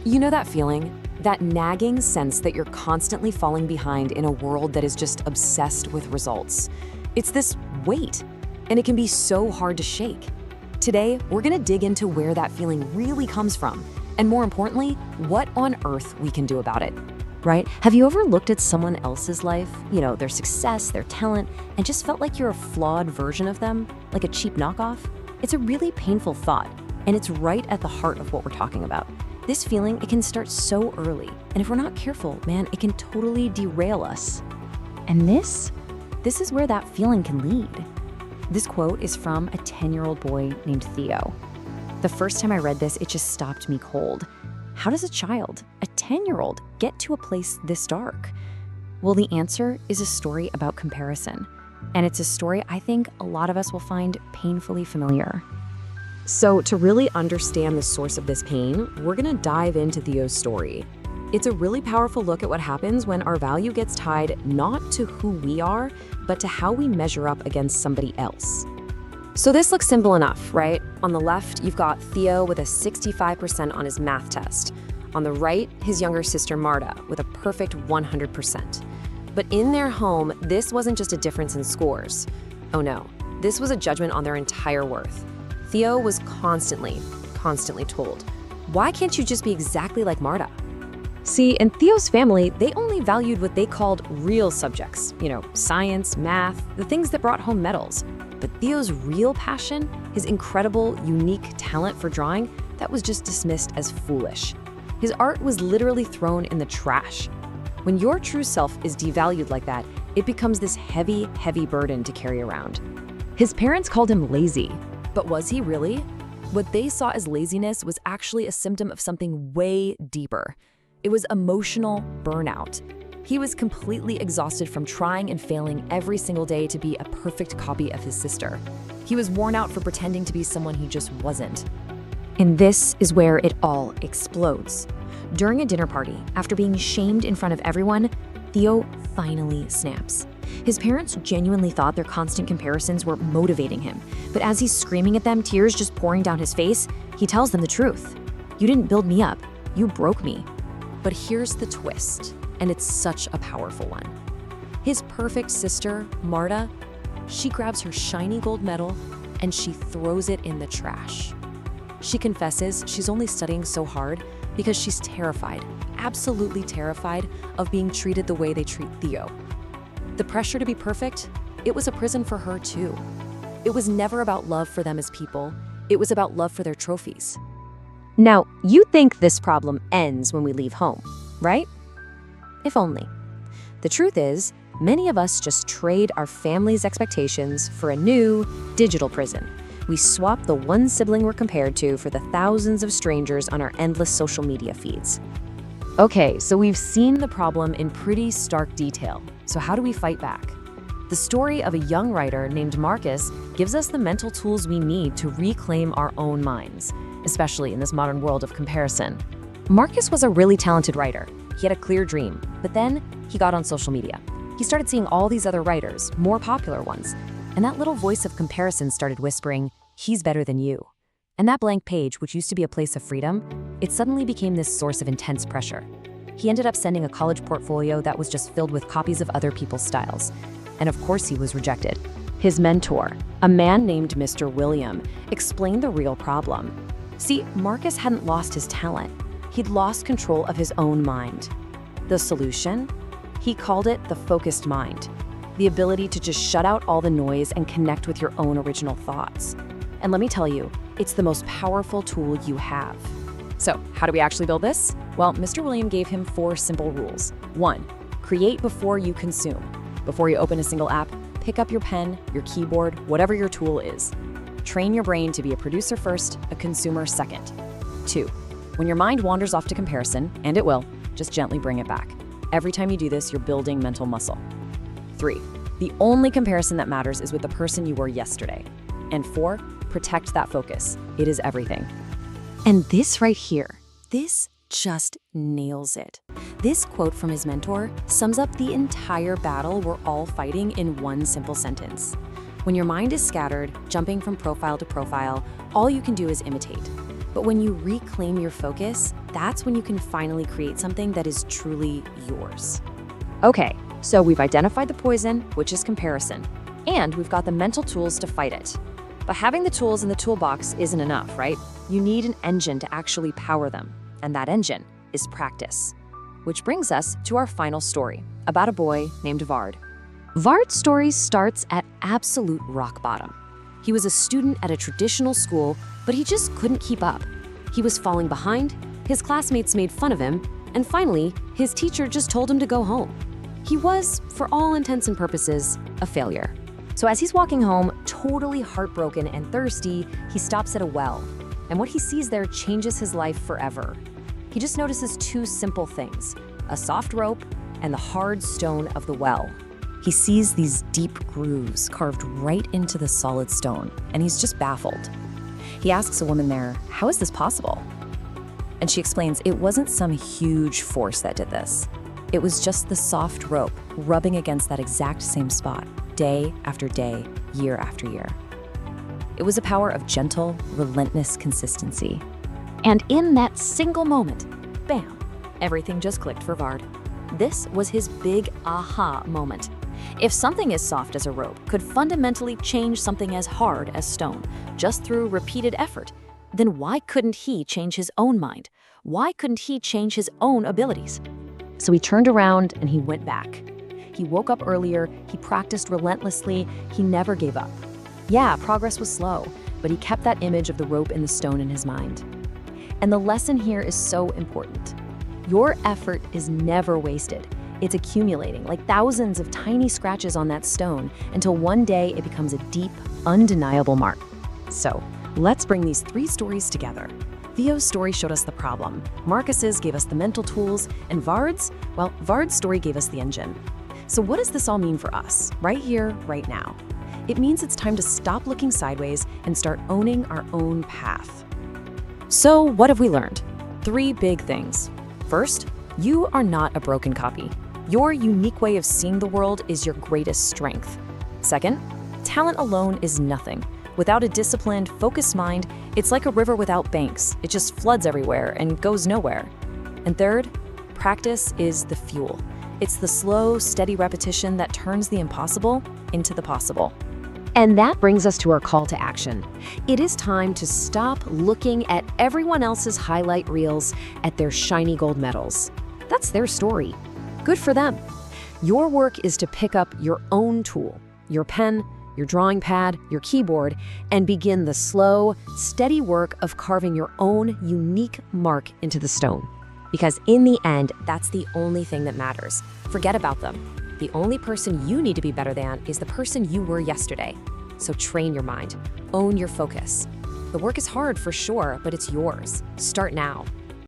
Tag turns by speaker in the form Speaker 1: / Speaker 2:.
Speaker 1: You know that feeling? That nagging sense that you're constantly falling behind in a world that is just obsessed with results. It's this weight, and it can be so hard to shake. Today, we're gonna dig into where that feeling really comes from, and more importantly, what on earth we can do about it. Right? Have you ever looked at someone else's life, their success, their talent, and just felt like you're a flawed version of them, like a cheap knockoff? It's a really painful thought, and it's right at the heart of what we're talking about. This feeling, it can start so early, and if we're not careful, man, it can totally derail us. And this is where that feeling can lead. This quote is from a 10-year-old boy named Theo. The first time I read this, it just stopped me cold. How does a child, a 10-year-old, get to a place this dark? Well, the answer is a story about comparison. And it's a story I think a lot of us will find painfully familiar. So to really understand the source of this pain, we're gonna dive into Theo's story. It's a really powerful look at what happens when our value gets tied not to who we are, but to how we measure up against somebody else. So this looks simple enough, right? On the left, you've got Theo with a 65% on his math test. On the right, his younger sister Marta with a perfect 100%. But in their home, this wasn't just a difference in scores. Oh no, this was a judgment on their entire worth. Theo was constantly told, why can't you just be exactly like Marta? See, in Theo's family, they only valued what they called real subjects, science, math, the things that brought home medals. But Theo's real passion, his incredible, unique talent for drawing, that was just dismissed as foolish. His art was literally thrown in the trash. When your true self is devalued like that, it becomes this heavy, heavy burden to carry around. His parents called him lazy, but was he really? What they saw as laziness was actually a symptom of something way deeper. It was emotional burnout. He was completely exhausted from trying and failing every single day to be a perfect copy of his sister. He was worn out for pretending to be someone he just wasn't. And this is where it all explodes. During a dinner party, after being shamed in front of everyone, Theo finally snaps. His parents genuinely thought their constant comparisons were motivating him, but as he's screaming at them, tears just pouring down his face, he tells them the truth. You didn't build me up, you broke me. But here's the twist, and it's such a powerful one. His perfect sister, Marta, she grabs her shiny gold medal and she throws it in the trash. She confesses she's only studying so hard because she's terrified, absolutely terrified of being treated the way they treat Theo. The pressure to be perfect, it was a prison for her too. It was never about love for them as people, it was about love for their trophies. Now, you think this problem ends when we leave home, right? If only. The truth is, many of us just trade our family's expectations for a new, digital prison. We swap the one sibling we're compared to for the thousands of strangers on our endless social media feeds. Okay, so we've seen the problem in pretty stark detail. So how do we fight back? The story of a young writer named Marcus gives us the mental tools we need to reclaim our own minds, especially in this modern world of comparison. Marcus was a really talented writer. He had a clear dream, but then he got on social media. He started seeing all these other writers, more popular ones, and that little voice of comparison started whispering, he's better than you. And that blank page, which used to be a place of freedom, it suddenly became this source of intense pressure. He ended up sending a college portfolio that was just filled with copies of other people's styles. And of course he was rejected. His mentor, a man named Mr. William, explained the real problem. See, Marcus hadn't lost his talent. He'd lost control of his own mind. The solution? He called it the focused mind, the ability to just shut out all the noise and connect with your own original thoughts. And let me tell you, it's the most powerful tool you have. So, how do we actually build this? Well, Mr. William gave him 4 simple rules. 1, create before you consume. Before you open a single app, pick up your pen, your keyboard, whatever your tool is. Train your brain to be a producer first, a consumer second. 2, when your mind wanders off to comparison, and it will, just gently bring it back. Every time you do this, you're building mental muscle. 3, the only comparison that matters is with the person you were yesterday. And 4, protect that focus. It is everything. And this right here, this just nails it. This quote from his mentor sums up the entire battle we're all fighting in one simple sentence. When your mind is scattered, jumping from profile to profile, all you can do is imitate. But when you reclaim your focus, that's when you can finally create something that is truly yours.
Speaker 2: Okay, so we've identified the poison, which is comparison, and we've got the mental tools to fight it. But having the tools in the toolbox isn't enough, right? You need an engine to actually power them, and that engine is practice. Which brings us to our final story, about a boy named Vard. Vard's story starts at absolute rock bottom. He was a student at a traditional school, but he just couldn't keep up. He was falling behind, his classmates made fun of him, and finally, his teacher just told him to go home. He was, for all intents and purposes, a failure. So as he's walking home, totally heartbroken and thirsty, he stops at a well. And what he sees there changes his life forever. He just notices two simple things, a soft rope and the hard stone of the well. He sees these deep grooves carved right into the solid stone, and he's just baffled. He asks a woman there, "How is this possible?" And she explains it wasn't some huge force that did this. It was just the soft rope rubbing against that exact same spot, day after day, year after year. It was a power of gentle, relentless consistency. And in that single moment, bam, everything just clicked for Vard. This was his big aha moment. If something as soft as a rope could fundamentally change something as hard as stone, just through repeated effort, then why couldn't he change his own mind? Why couldn't he change his own abilities? So he turned around and he went back. He woke up earlier, he practiced relentlessly, he never gave up. Yeah, progress was slow, but he kept that image of the rope and the stone in his mind. And the lesson here is so important. Your effort is never wasted. It's accumulating like thousands of tiny scratches on that stone until one day it becomes a deep, undeniable mark. So let's bring these three stories together. Theo's story showed us the problem, Marcus's gave us the mental tools, and Vard's story gave us the engine. So what does this all mean for us, right here, right now? It means it's time to stop looking sideways and start owning our own path. So what have we learned? 3 big things. First, you are not a broken copy. Your unique way of seeing the world is your greatest strength. Second, talent alone is nothing. Without a disciplined, focused mind, it's like a river without banks. It just floods everywhere and goes nowhere. And third, practice is the fuel. It's the slow, steady repetition that turns the impossible into the possible. And that brings us to our call to action. It is time to stop looking at everyone else's highlight reels, at their shiny gold medals. That's their story. Good for them. Your work is to pick up your own tool, your pen, your drawing pad, your keyboard, and begin the slow, steady work of carving your own unique mark into the stone. Because in the end, that's the only thing that matters. Forget about them. The only person you need to be better than is the person you were yesterday. So train your mind, own your focus. The work is hard for sure, but it's yours. Start now.